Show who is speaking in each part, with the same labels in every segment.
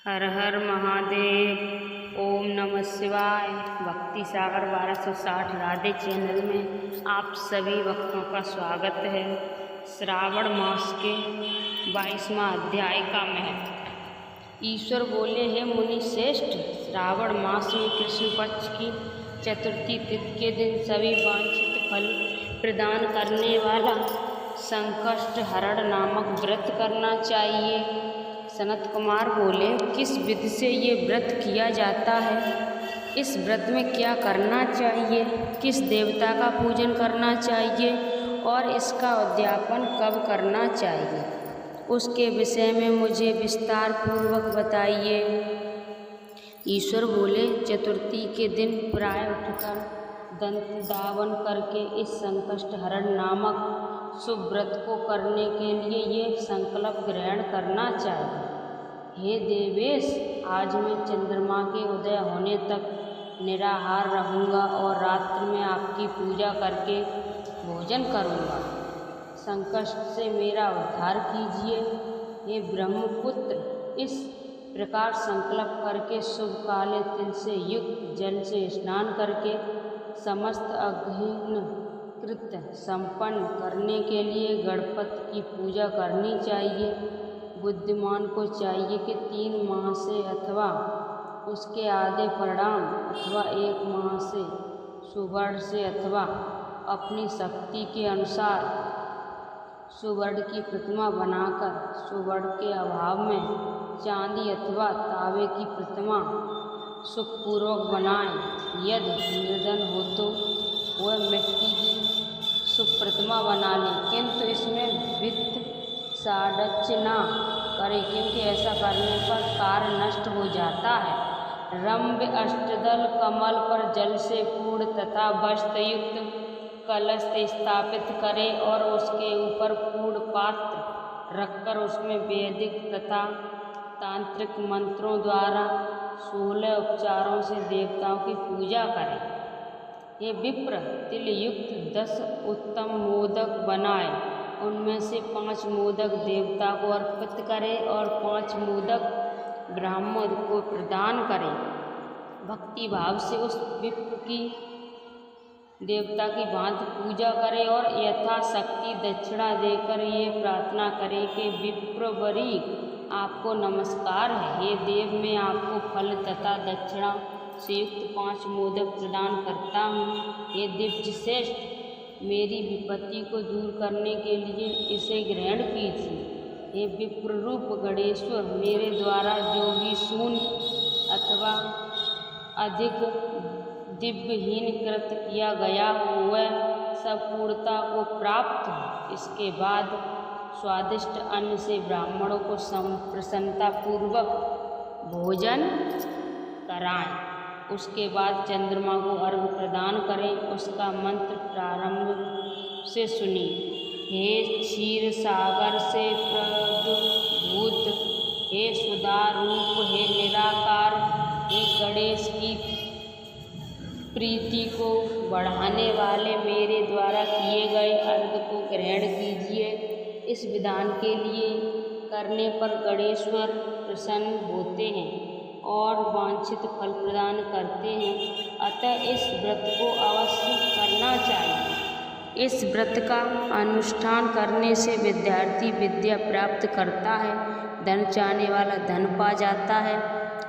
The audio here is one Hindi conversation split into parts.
Speaker 1: हर हर महादेव। ओम नमः शिवाय। भक्ति सागर 1260 राधे चैनल में आप सभी भक्तों का स्वागत है। श्रावण मास के 22वां अध्याय का महत्व। ईश्वर बोले, हे मुनि श्रेष्ठ, श्रावण मास में कृष्ण पक्ष की चतुर्थी तिथि के दिन सभी वांछित फल प्रदान करने वाला संकष्ट हरण नामक व्रत करना चाहिए। सनत कुमार बोले, किस विधि से ये व्रत किया जाता है? इस व्रत में क्या करना चाहिए? किस देवता का पूजन करना चाहिए और इसका उद्यापन कब करना चाहिए? उसके विषय में मुझे विस्तार पूर्वक बताइए। ईश्वर बोले, चतुर्थी के दिन प्राय उठकर दंत धावन करके इस संकष्ट हरण नामक शुभ व्रत को करने के लिए ये संकल्प ग्रहण करना चाहिए। हे देवेश, आज मैं चंद्रमा के उदय होने तक निराहार रहूँगा और रात्रि में आपकी पूजा करके भोजन करूँगा। संकष्ट से मेरा उद्धार कीजिए। हे ब्रह्मपुत्र, इस प्रकार संकल्प करके शुभ काले तिल से युक्त जल से स्नान करके समस्त अग्नि कृत्य संपन्न करने के लिए गणपति की पूजा करनी चाहिए। बुद्धिमान को चाहिए कि 3 माह से अथवा उसके आधे परिणाम अथवा 1 माह से सुवर्ण से अथवा अपनी शक्ति के अनुसार सुवर्ण की प्रतिमा बनाकर सुवर्ण के अभाव में चांदी अथवा तांबे की प्रतिमा सुखपूर्वक बनाएं। यदि निर्धन हो तो वह मिट्टी की शुभ प्रतिमा बना ले, किंतु इसमें वित्त साढ़ ना करे, क्योंकि ऐसा करने पर कार्य नष्ट हो जाता है। रंभ अष्टदल कमल पर जल से पूर्ण तथा वस्त्रयुक्त कलश स्थापित करे और उसके ऊपर पूर्ण पात्र रखकर उसमें वैदिक तथा तांत्रिक मंत्रों द्वारा 16 उपचारों से देवताओं की पूजा करें। ये विप्र, तिल युक्त 10 उत्तम मोदक बनाए, उनमें से 5 मोदक देवता को अर्पित करें और 5 मोदक ब्राह्मण को प्रदान करें। भक्ति भाव से उस विप्र की देवता की भांति पूजा करें और यथाशक्ति दक्षिणा देकर ये प्रार्थना करें कि विप्रवरी, आपको नमस्कार है। हे देव, मैं आपको फल तथा दक्षिणा से युक्त 5 मोदक प्रदान करता हूँ। हे दिव्य श्रेष्ठ, मेरी विपत्ति को दूर करने के लिए इसे ग्रहण कीजिए। हे विप्ररूप गणेश्वर, मेरे द्वारा जो भी शून्य अथवा अधिक दिव्यहीन कृत किया गया वह सब पूर्णता को प्राप्त हो। इसके बाद स्वादिष्ट अन्न से ब्राह्मणों को प्रसन्नतापूर्वक भोजन कराएं। उसके बाद चंद्रमा को अर्घ्य प्रदान करें। उसका मंत्र प्रारंभ से सुनिए। हे क्षीर सागर से प्रद्भूत, हे सुधा रूप, हे निराकार, हे गणेश की प्रीति को बढ़ाने वाले मेरे द्वारा किए गए अर्घ्य को ग्रहण कीजिए। इस विधान के लिए करने पर गणेश्वर प्रसन्न होते हैं और वांछित फल प्रदान करते हैं। अतः इस व्रत को अवश्य करना चाहिए। इस व्रत का अनुष्ठान करने से विद्यार्थी विद्या प्राप्त करता है, धन चाहने वाला धन पा जाता है,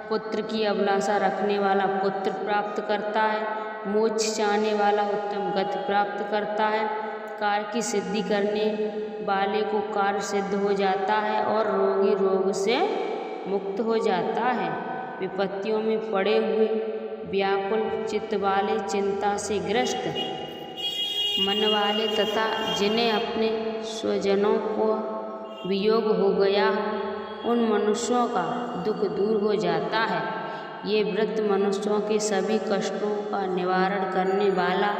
Speaker 1: पुत्र की अभिलाषा रखने वाला पुत्र प्राप्त करता है, मोक्ष चाहने वाला उत्तम गति प्राप्त करता है, कार्य की सिद्धि करने वाले को कार्य सिद्ध हो जाता है और रोगी रोग से मुक्त हो जाता है। विपत्तियों में पड़े हुए व्याकुल चित्त वाले, चिंता से ग्रस्त मन वाले तथा जिन्हें अपने स्वजनों को वियोग हो गया, उन मनुष्यों का दुख दूर हो जाता है। ये व्रत मनुष्यों के सभी कष्टों का निवारण करने वाला,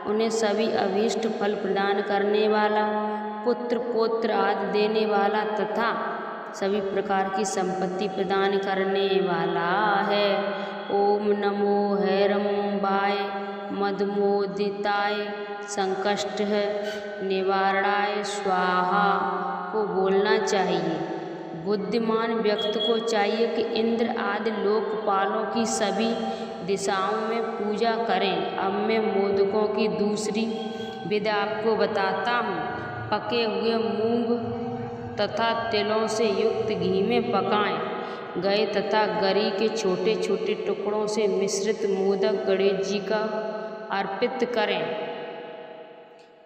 Speaker 1: उन्हें सभी अभीष्ट फल प्रदान करने वाला, पुत्र पौत्र आदि देने वाला तथा सभी प्रकार की संपत्ति प्रदान करने वाला है। ओम नमो हैरंबाय मदमोदिताय संकष्ट निवारणाय स्वाहा को बोलना चाहिए। बुद्धिमान व्यक्ति को चाहिए कि इंद्र आदि लोकपालों की सभी दिशाओं में पूजा करें। अब मैं मोदकों की दूसरी विधि आपको बताता हूँ। पके हुए मूंग तथा तिलों से युक्त घी में पकाए गए तथा गरी के छोटे छोटे टुकड़ों से मिश्रित मोदक गणेश जी का अर्पित करें।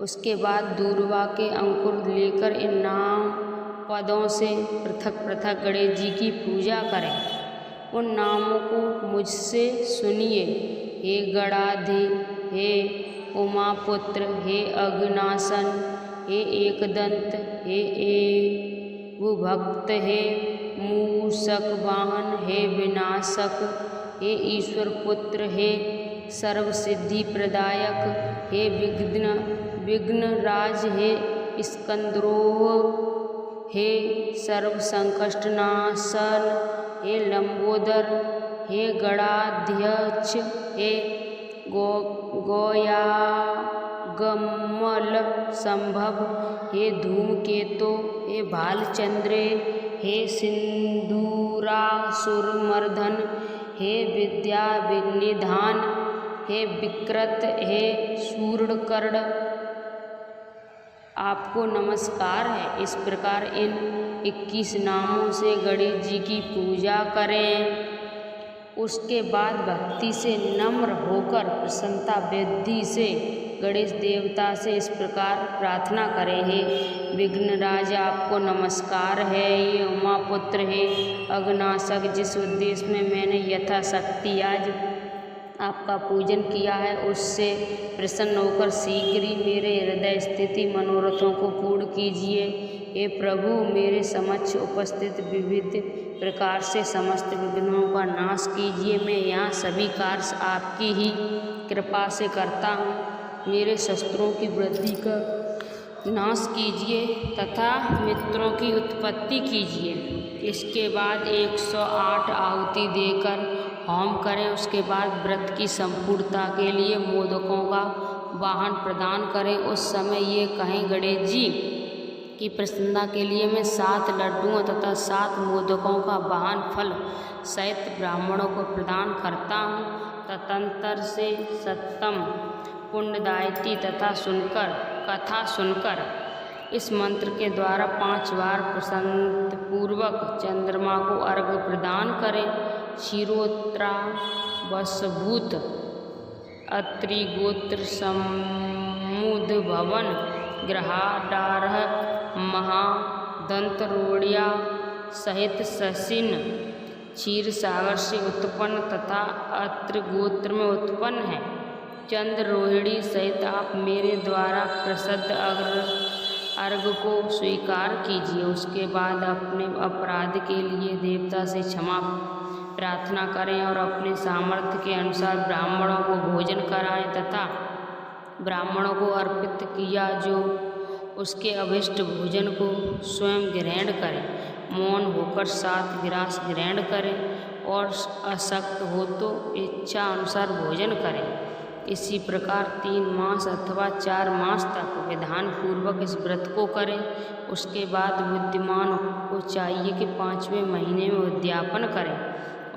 Speaker 1: उसके बाद दूर्वा के अंकुर लेकर इन नाम पदों से पृथक पृथक गणेश जी की पूजा करें। उन नामों को मुझसे सुनिए। हे गणाधि, हे उमापुत्र, हे अग्नासन, हे एकदंत, हे भक्त, हे मूषक वाहन, हे विनाशक, हे ईश्वर पुत्र, हे सर्वसिद्धि प्रदायक, हे विघ्नराज, हे स्कंदरोह, हे सर्व संकष्ट नाशन, हे लंबोदर, हे गणाध्यक्ष, हे गोयागमल संभव, हे धूमकेतु, हे भालचंद्र, हे सिंदूरासुरमर्दन, हे विद्या विनिधान, हे विकृत, हे सूर्णकर्ण, आपको नमस्कार है। इस प्रकार इन 21 नामों से गणेश जी की पूजा करें। उसके बाद भक्ति से नम्र होकर प्रसन्नता विधि से गणेश देवता से इस प्रकार प्रार्थना करें। हे विघ्नराज, आपको नमस्कार है। ये उमापुत्र है अग्नाशक, जिस उद्देश्य में मैंने यथाशक्ति आज आपका पूजन किया है, उससे प्रसन्न होकर शीघ्र ही मेरे हृदय स्थिति मनोरथों को पूर्ण कीजिए। हे प्रभु, मेरे समक्ष उपस्थित विविध प्रकार से समस्त विघ्नों का नाश कीजिए। मैं यहाँ सभी कार्य आपकी ही कृपा से करता हूँ। मेरे शस्त्रों की वृद्धि का नाश कीजिए तथा मित्रों की उत्पत्ति कीजिए। इसके बाद 108 आहुति देकर होम करें। उसके बाद व्रत की संपूर्णता के लिए मोदकों का वाहन प्रदान करें। उस समय ये कहें, गणेश जी की प्रसन्नता के लिए मैं 7 लड्डुओं तथा 7 मोदकों का वाहन फल सहित ब्राह्मणों को प्रदान करता हूँ। तदनंतर से सप्तम पुण्यदायिती कथा सुनकर इस मंत्र के द्वारा 5 बार प्रसन्नपूर्वक चंद्रमा को अर्घ्य प्रदान करें। क्षीरोत्रा वसभूत अत्रिगोत्र समुद भवन ग्रहाडारह महादंतरोड़िया सहित ससिन क्षीर सागर से उत्पन्न तथा अत्रि गोत्र में उत्पन्न है। चंद्र रोहिणी सहित आप मेरे द्वारा प्रसिद्ध अर्घ को स्वीकार कीजिए। उसके बाद अपने अपराध के लिए देवता से क्षमा प्रार्थना करें और अपने सामर्थ्य के अनुसार ब्राह्मणों को भोजन कराएं तथा ब्राह्मणों को अर्पित किया जो उसके अभिष्ट भोजन को स्वयं ग्रहण करें। मौन होकर 7 गिलास ग्रहण करें और अशक्त हो तो इच्छा अनुसार भोजन करें। इसी प्रकार 3 मास अथवा 4 मास तक विधान पूर्वक इस व्रत को करें। उसके बाद बुद्धिमान को चाहिए कि 5वें महीने में उद्यापन करें।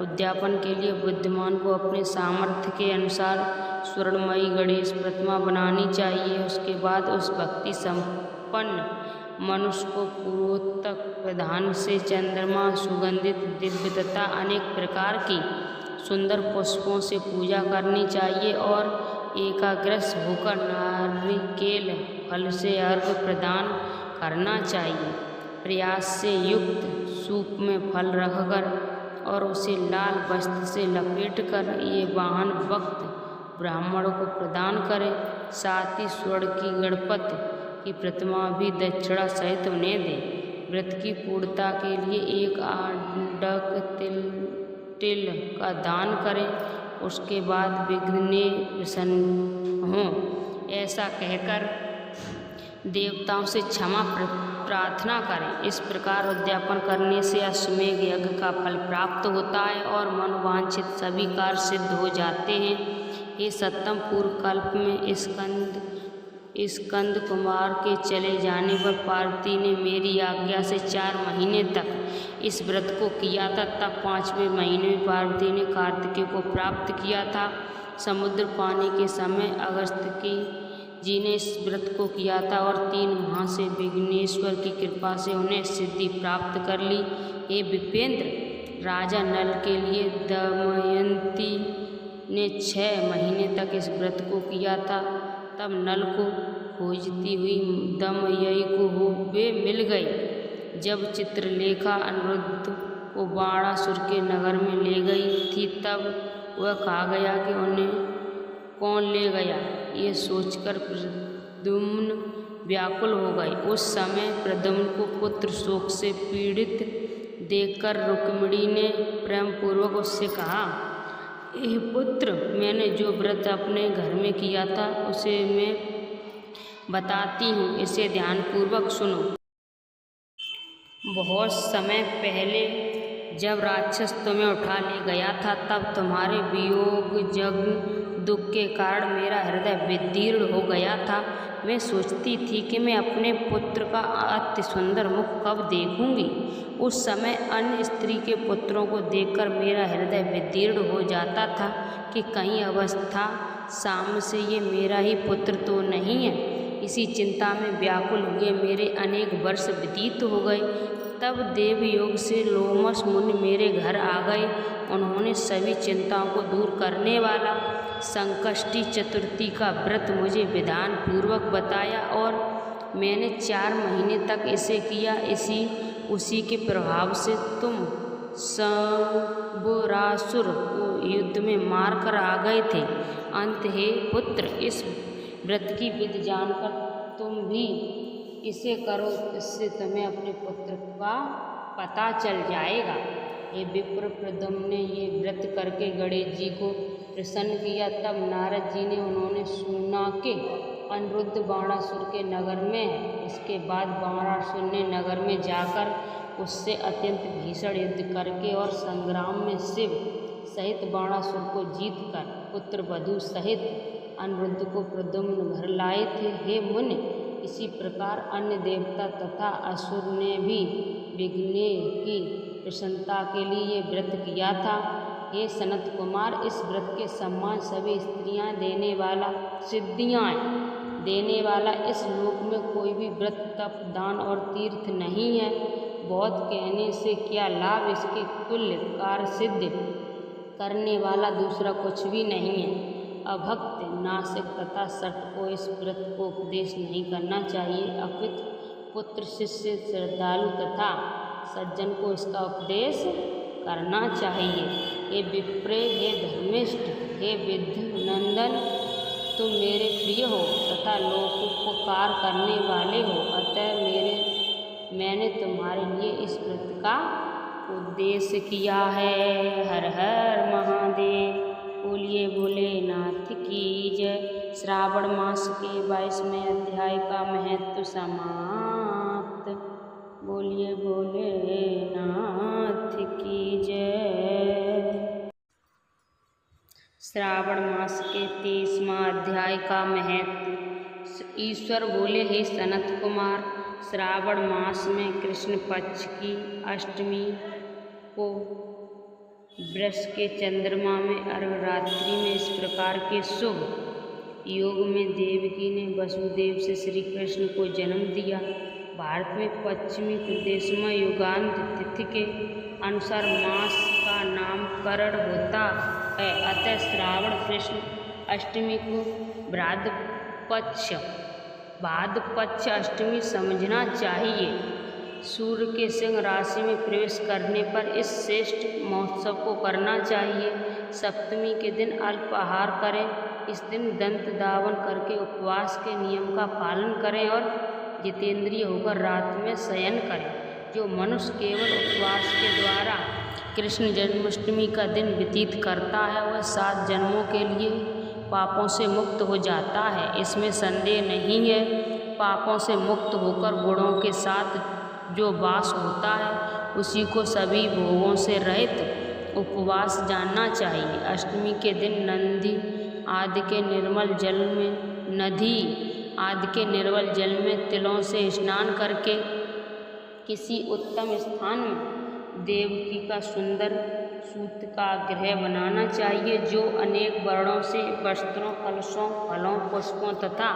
Speaker 1: उद्यापन के लिए बुद्धिमान को अपने सामर्थ्य के अनुसार स्वर्णमयी गणेश प्रतिमा बनानी चाहिए। उसके बाद उस भक्ति संपन्न मनुष्य को पूर्वोक्त विधान से चंद्रमा, सुगंधित दिव्य तथा अनेक प्रकार की सुंदर पुष्पों से पूजा करनी चाहिए और एकाग्रस होकर नारिकेल फल से अर्घ्य प्रदान करना चाहिए। प्रयास से युक्त सूप में फल रखकर और उसे लाल वस्त्र से लपेटकर ये वाहन वक्त ब्राह्मणों को प्रदान करें। साथ ही स्वर्ण की गणपति की प्रतिमा भी दक्षिणा सहित उन्हें दें। व्रत की पूर्णता के लिए 1 आंडक तिल का दान करें। उसके बाद विघ्ने प्रसन्न हों ऐसा कहकर देवताओं से क्षमा प्रार्थना करें। इस प्रकार उद्यापन करने से अश्वमेध यज्ञ का फल प्राप्त होता है और मनोवांछित सभी कार्य सिद्ध हो जाते हैं। ये सप्तम पूर्व कल्प में स्कंद कुमार के चले जाने पर पार्वती ने मेरी आज्ञा से 4 महीने तक इस व्रत को किया था। तब 5वें महीने में पार्वती ने कार्तिकेय को प्राप्त किया था। समुद्र पानी के समय अगस्त्य जी ने इस व्रत को किया था और 3 माह से विघ्नेश्वर की कृपा से उन्हें सिद्धि प्राप्त कर ली। हे विप्रेंद्र, राजा नल के लिए दमयंती ने 6 महीने तक इस व्रत को किया था। तब नल को खोजती हुई दमयंती को वे मिल गई। जब चित्रलेखा अनिरुद्ध को बाणासुर के नगर में ले गई थी, तब वह कहा गया कि उन्हें कौन ले गया। ये सोचकर प्रद्युम्न व्याकुल हो गए। उस समय प्रद्युम्न को पुत्र शोक से पीड़ित देखकर रुक्मिणी ने प्रेमपूर्वक उससे कहा, हे पुत्र, मैंने जो व्रत अपने घर में किया था उसे मैं बताती हूँ, इसे ध्यानपूर्वक सुनो। बहुत समय पहले जब राक्षस तुम्हें उठा ले गया था, तब तुम्हारे वियोग जग दुख के कारण मेरा हृदय विदीर्ण हो गया था। मैं सोचती थी कि मैं अपने पुत्र का अति सुंदर मुख कब देखूंगी। उस समय अन्य स्त्री के पुत्रों को देखकर मेरा हृदय विदीर्ण हो जाता था कि कहीं अवस्था साम से ये मेरा ही पुत्र तो नहीं है। इसी चिंता में व्याकुल हुए मेरे अनेक वर्ष व्यतीत हो गए। तब देवयोग से लोमस मुनि मेरे घर आ गए। उन्होंने सभी चिंताओं को दूर करने वाला संकष्टी चतुर्थी का व्रत मुझे विधान पूर्वक बताया और मैंने 4 महीने तक इसे किया। उसी के प्रभाव से तुम शंबरासुर को युद्ध में मार कर आ गए थे। अंत हे पुत्र, इस व्रत की विधि जानकर तुम भी इसे करो, इससे तुम्हें अपने पुत्र का पता चल जाएगा। हे विप्र, प्रद्युम्न ने ये व्रत करके गणेश जी को प्रसन्न किया। तब नारद जी ने उन्होंने सुना कि अनिरुद्ध बाणासुर के नगर में है। इसके बाद बाणासुर ने नगर में जाकर उससे अत्यंत भीषण युद्ध करके और संग्राम में शिव सहित बाणासुर को जीतकर पुत्र वधु सहित अनिरुद्ध को प्रद्युम्न घर लाए थे। हे मुनि, इसी प्रकार अन्य देवता तथा असुर ने भी विघ्ने की प्रसन्नता के लिए ये व्रत किया था। हे सनत कुमार, इस व्रत के सम्मान सभी स्त्रियां देने वाला, सिद्धियां देने वाला इस लोक में कोई भी व्रत, तप, दान और तीर्थ नहीं है। बहुत कहने से क्या लाभ, इसके तुल्य कार्य सिद्ध करने वाला दूसरा कुछ भी नहीं है। अभक्त, नासिक तथा सट को इस व्रत को उपदेश नहीं करना चाहिए, अपितु पुत्र, शिष्य, श्रद्धालु तथा सज्जन को इसका उपदेश करना चाहिए। हे विप्रे, हे धर्मिष्ठ, हे विद्यानंदन, तुम मेरे प्रिय हो तथा लोकोपकार करने वाले हो, अतः मैंने तुम्हारे लिए इस व्रत का उद्देश्य किया है। हर हर महादेव। बोलिए भोलेनाथ की जय। श्रावण मास के 22वें अध्याय का महत्व समाप्त। बोलिए भोलेनाथ की जय। श्रावण मास के 23वां अध्याय का महत्व। ईश्वर बोले, हे सनत कुमार, श्रावण मास में कृष्ण पक्ष की अष्टमी को वृष के चंद्रमा में अर्धरात्रि में इस प्रकार के शुभ योग में देवकी ने वसुदेव से श्री कृष्ण को जन्म दिया। भारत में पश्चिमी प्रदेश में युगांत तिथि के अनुसार मास का नामकरण होता है। अतः श्रावण कृष्ण अष्टमी को भाद्रपक्ष अष्टमी समझना चाहिए। सूर्य के सिंह राशि में प्रवेश करने पर इस श्रेष्ठ महोत्सव को करना चाहिए। सप्तमी के दिन अल्पाहार करें। इस दिन दंत धावन करके उपवास के नियम का पालन करें और जितेंद्रिय होकर रात में शयन करें। जो मनुष्य केवल उपवास के द्वारा कृष्ण जन्माष्टमी का दिन व्यतीत करता है, वह 7 जन्मों के लिए पापों से मुक्त हो जाता है, इसमें संदेह नहीं है। पापों से मुक्त होकर गुणों के साथ जो वास होता है, उसी को सभी भोगों से रहित उपवास जानना चाहिए। अष्टमी के दिन नदी आदि के निर्मल जल में नदी आदि के निर्मल जल में तिलों से स्नान करके किसी उत्तम स्थान में देवकी का सुंदर सूत का गृह बनाना चाहिए, जो अनेक वर्णों से वस्त्रों, कलशों, फलों, पुष्पों तथा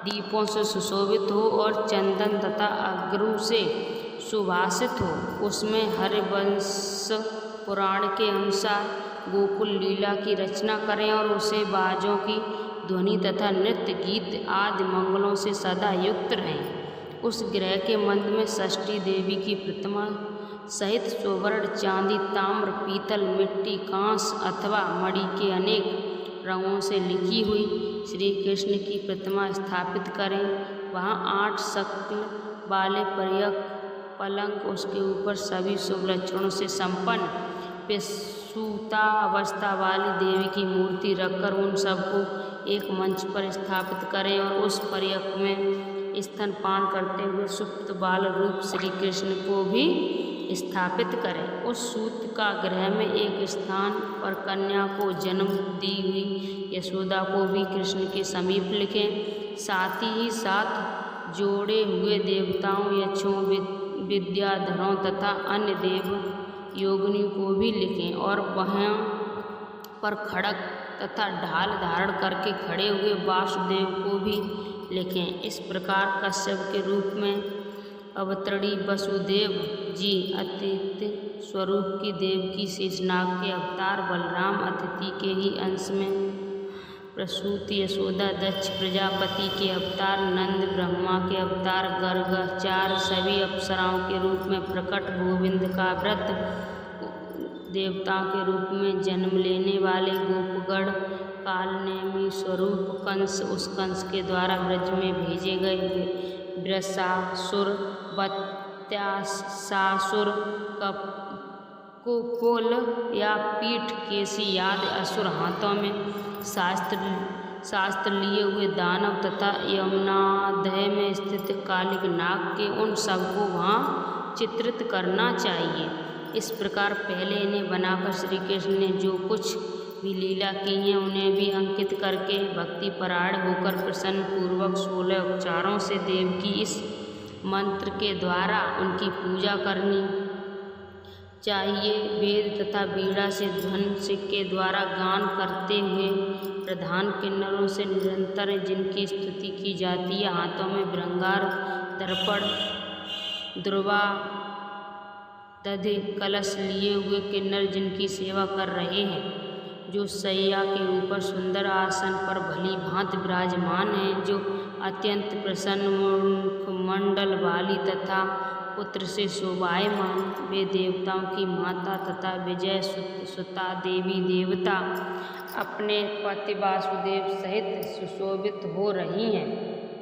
Speaker 1: दीपों से सुशोभित हो और चंदन तथा अगरू से सुभाषित हो। उसमें हरिवंश पुराण के अनुसार गोकुल लीला की रचना करें और उसे बाजों की ध्वनि तथा नृत्य, गीत आदि मंगलों से सदा युक्त रहें। उस गृह के मंदिर में षष्ठी देवी की प्रतिमा सहित स्वर्ण, चांदी, ताम्र, पीतल, मिट्टी, कांस अथवा मणि के अनेक रंगों से लिखी हुई श्री कृष्ण की प्रतिमा स्थापित करें। वहाँ 8 शक्ल वाले पलंग, उसके ऊपर सभी शुभ लक्षणों से संपन्न सुप्तावस्था वाली देवी की मूर्ति रखकर उन सबको एक मंच पर स्थापित करें और उस पर्यक में स्तनपान करते हुए सुप्त बाल रूप श्री कृष्ण को भी स्थापित करें। उस सूत का गृह में एक स्थान पर कन्या को जन्म दी हुई यशोदा को भी कृष्ण के समीप लिखें। साथ ही साथ जोड़े हुए देवताओं, यक्षों, विद्याधरों तथा अन्य देव योगिनी को भी लिखें और वहाँ पर खड़ग तथा ढाल धारण करके खड़े हुए वासुदेव को भी लिखें। इस प्रकार कश्यप के रूप में अवतरणी वसुदेव जी, अतिथि स्वरूप की देवकी शेषनाग के अवतार बलराम, अतिथि के ही अंश में प्रसूति यशोदा, दक्ष प्रजापति के अवतार नंद, ब्रह्मा के अवतार गर्ग, 4 सभी अप्सराओं के रूप में प्रकट, गोविंद का व्रत, देवताओं के रूप में जन्म लेने वाले गोपगण, कालनेमी स्वरूप कंस, उस कंस के द्वारा ब्रज में भेजे गए वृषासुर, बत्यासासुर, कुपोल या पीठ केसी आदि असुर, हाथों में शास्त्र लिए हुए दानव तथा यमुनादय में स्थित कालिक नाग के उन सबको वहाँ चित्रित करना चाहिए। इस प्रकार पहले इन्हें बनाकर श्री कृष्ण ने जो कुछ भी लीला की हैं उन्हें भी अंकित करके भक्ति परायण होकर प्रसन्न पूर्वक 16 उपचारों से देव की इस मंत्र के द्वारा उनकी पूजा करनी चाहिए। वेद तथा वीणा से ध्वनि के द्वारा गान करते हुए प्रधान किन्नरों से निरंतर जिनकी स्तुति की जाती है, हाथों में भृंगार, दर्पण, दुर्वा, दधि, कलश लिए हुए किन्नर जिनकी सेवा कर रहे हैं, जो सैया के ऊपर सुंदर आसन पर भली भांति विराजमान हैं, जो अत्यंत प्रसन्न मुखमंडल वाली तथा पुत्र से शोभायमान, वे देवताओं की माता तथा विजय सुता देवी देवता अपने पति वासुदेव सहित सुशोभित हो रही हैं।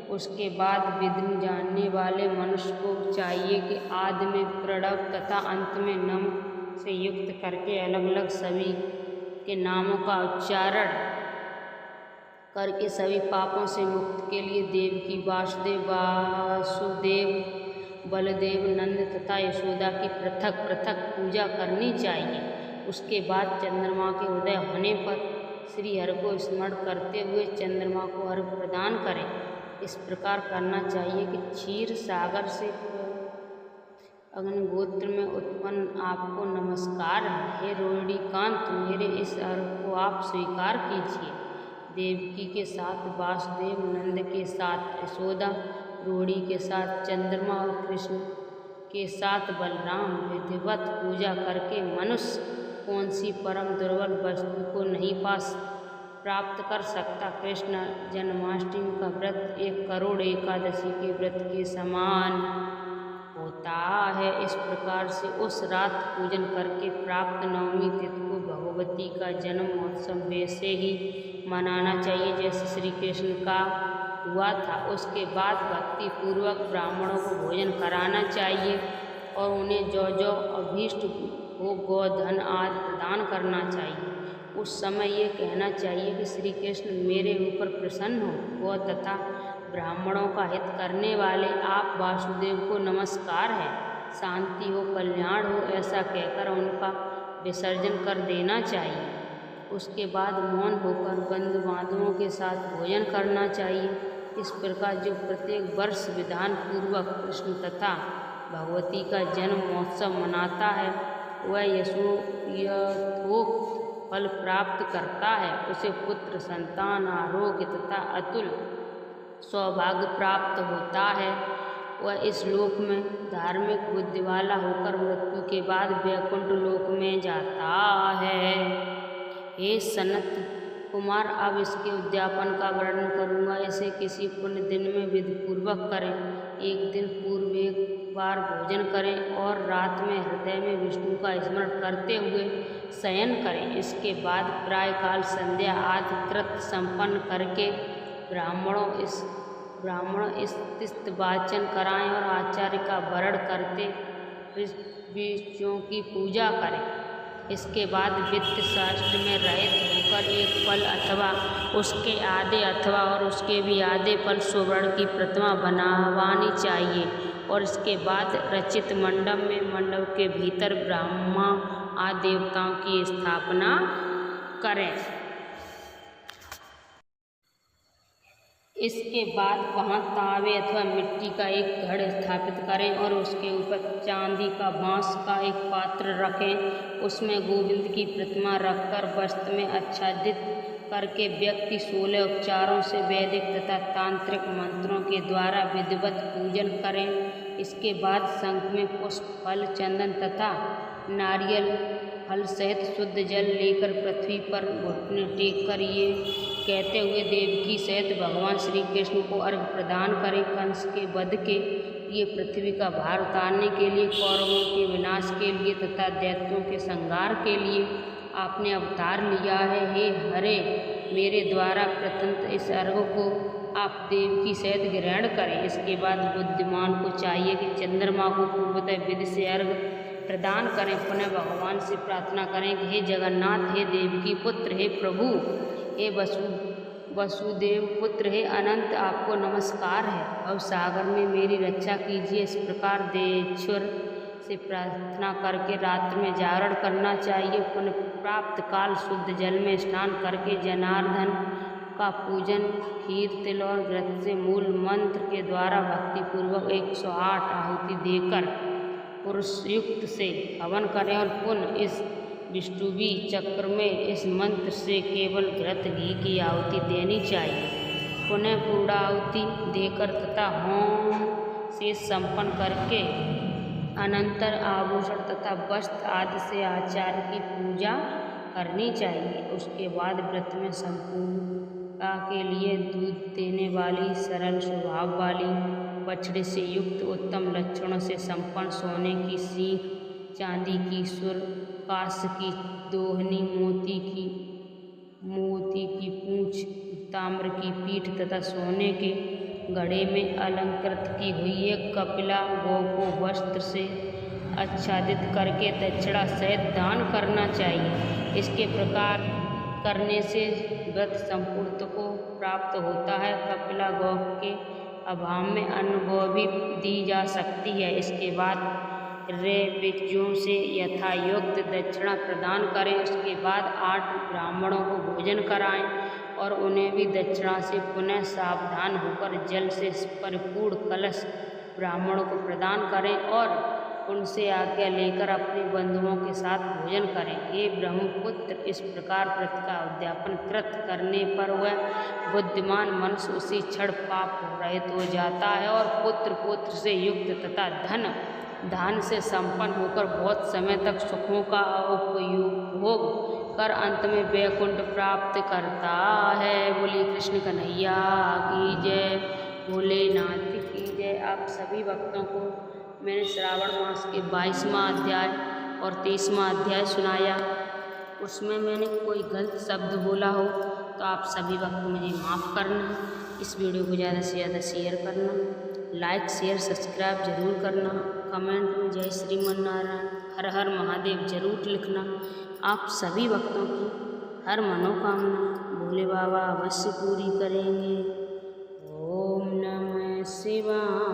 Speaker 1: उसके बाद विधि जानने वाले मनुष्य को चाहिए कि आदि में प्रणव तथा अंत में नम से युक्त करके अलग अलग सभी के नामों का उच्चारण करके सभी पापों से मुक्ति के लिए देवकी, वासुदेव, बलदेव, नंद तथा यशोदा की पृथक पृथक पूजा करनी चाहिए। उसके बाद चंद्रमा के उदय होने पर श्री हरि को स्मरण करते हुए चंद्रमा को अर्घ प्रदान करें। इस प्रकार करना चाहिए कि क्षीर सागर से अग्निहोत्र में उत्पन्न आपको नमस्कार है। हे रोहिणीकांत, मेरे इस अर्घ को आप स्वीकार कीजिए। देवकी के साथ वासुदेव, नंद के साथ यशोदा, रोहिणी के साथ चंद्रमा और कृष्ण के साथ बलराम विधिवत पूजा करके मनुष्य कौन सी परम दुर्लभ वस्तु को नहीं प्राप्त कर सकता। कृष्ण जन्माष्टमी का व्रत 1 करोड़ एकादशी के व्रत के समान होता है। इस प्रकार से उस रात पूजन करके प्राप्त नवमी तिथि को भगवती का जन्म महोत्सव वैसे ही मनाना चाहिए जैसे श्री कृष्ण का हुआ था। उसके बाद भक्ति पूर्वक ब्राह्मणों को भोजन कराना चाहिए और उन्हें जो जो अभीष्ट हो गोधन आदि प्रदान करना चाहिए। उस समय ये कहना चाहिए कि श्री कृष्ण मेरे ऊपर प्रसन्न हो, गौ तथा ब्राह्मणों का हित करने वाले आप वासुदेव को नमस्कार है, शांति हो, कल्याण हो, ऐसा कहकर उनका विसर्जन कर देना चाहिए। उसके बाद मौन होकर बंधु बांधवों के साथ भोजन करना चाहिए। इस प्रकार जो प्रत्येक वर्ष विधान पूर्वक कृष्ण तथा भगवती का जन्म महोत्सव मनाता है वह यथोक्त फल प्राप्त करता है। उसे पुत्र, संतान, आरोग्य तथा अतुल सौभाग्य प्राप्त होता है। वह इस लोक में धार्मिक बुद्धि वाला होकर मृत्यु के बाद वैकुंठ लोक में जाता है। हे सनत कुमार, अब इसके उद्यापन का वर्णन करूँगा। इसे किसी पुण्य दिन में विधिपूर्वक करें। एक दिन पूर्व एक बार भोजन करें और रात में हृदय में विष्णु का स्मरण करते हुए शयन करें। इसके बाद प्रायःकाल संध्या आदि कृत संपन्न करके ब्राह्मणों स्तिस्त वाचन कराएं और आचार्य का वरण करते विषयों की पूजा करें। इसके बाद वित्त शास्त्र में रहित होकर एक फल अथवा उसके आधे अथवा और उसके भी आधे फल स्वर्ण की प्रतिमा बनवानी चाहिए और इसके बाद रचित मंडप के भीतर ब्रह्मा आदि देवताओं की स्थापना करें। इसके बाद वहाँ तांबे अथवा मिट्टी का एक घड़ स्थापित करें और उसके ऊपर चांदी का बांस का एक पात्र रखें। उसमें गोविंद की प्रतिमा रखकर वस्त्र में आच्छादित करके व्यक्ति 16 उपचारों से वैदिक तथा तांत्रिक मंत्रों के द्वारा विधिवत पूजन करें। इसके बाद शंख में पुष्प, फल, चंदन तथा नारियल फल सहित शुद्ध जल लेकर पृथ्वी पर घुटने टेक कर ये कहते हुए देवकी सहित भगवान श्री कृष्ण को अर्घ्य प्रदान करें। कंस के वध के लिए, पृथ्वी का भार उतारने के लिए, कौरवों के विनाश के लिए तथा दैत्यों के संहार के लिए आपने अवतार लिया है। हे हरे, मेरे द्वारा प्रदत्त इस अर्घ्य को आप देवकी सहित ग्रहण करें। इसके बाद बुद्धिमान को चाहिए कि चंद्रमा को पूर्वतः विधि से अर्घ्य प्रदान करें। पुनः भगवान से प्रार्थना करें कि हे जगन्नाथ, हे देवकी पुत्र, हे प्रभु, हे वसुदेव पुत्र, हे अनंत, आपको नमस्कार है। अब सागर में मेरी रक्षा कीजिए। इस प्रकार देवेश्वर से प्रार्थना करके रात्रि में जागरण करना चाहिए। पुनः प्राप्त काल शुद्ध जल में स्नान करके जनार्दन का पूजन खीर, तिल और घृत से मूल मंत्र के द्वारा भक्तिपूर्वक 108 आहुति देकर पुरुष युक्त से हवन करें और पुनः इस विष्णुवी चक्र में इस मंत्र से केवल घृत घी की आहुति देनी चाहिए। पुनः पूर्णाहुति देकर तथा होम से संपन्न करके अनंतर आभूषण तथा वस्त्र आदि से आचार्य की पूजा करनी चाहिए। उसके बाद व्रत में संपूर्णता के लिए दूध देने वाली, सरल स्वभाव वाली, बछड़े से युक्त, उत्तम लक्षणों से संपन्न, सोने की सींग, चांदी की सुर, कांस्य की दोहनी, मोती की पूंछ, ताम्र की पीठ तथा सोने के घड़े में अलंकृत की हुई एक कपिला गौ को वस्त्र से आच्छादित करके दक्षिणा सहित दान करना चाहिए। इसके प्रकार करने से व्रत संपूर्णता को प्राप्त होता है। कपिला गौ के अभाव में अन्न गौ भी दी जा सकती है। इसके बाद ऋषियों से यथायोग्य दक्षिणा प्रदान करें। उसके बाद 8 ब्राह्मणों को भोजन कराएं और उन्हें भी दक्षिणा से पुनः सावधान होकर जल से परिपूर्ण कलश ब्राह्मणों को प्रदान करें और उनसे आज्ञा लेकर अपने बंधुओं के साथ भोजन करें। हे ब्रह्मपुत्र, इस प्रकार व्रत का उद्यापन कृत करने पर वह बुद्धिमान मनुष्य उसी क्षण पाप रहित हो जाता है और पुत्र पुत्र से युक्त तथा धन धान से संपन्न होकर बहुत समय तक सुखों का उपभोग कर अंत में वैकुंठ प्राप्त करता है। बोली कृष्ण कन्हैया की जय, भोलेनाथ की जय। आप सभी भक्तों को मैंने श्रावण मास के 22वां अध्याय और 23वां अध्याय सुनाया। उसमें मैंने कोई गलत शब्द बोला हो तो आप सभी भक्त मुझे माफ़ करना। इस वीडियो को ज़्यादा से ज़्यादा शेयर करना, लाइक शेयर सब्सक्राइब जरूर करना, कमेंट में जय श्रीमन नारायण हर हर महादेव जरूर लिखना। आप सभी भक्तों की हर मनोकामना भोले बाबा अवश्य पूरी करेंगे। ओम नमः शिवाय।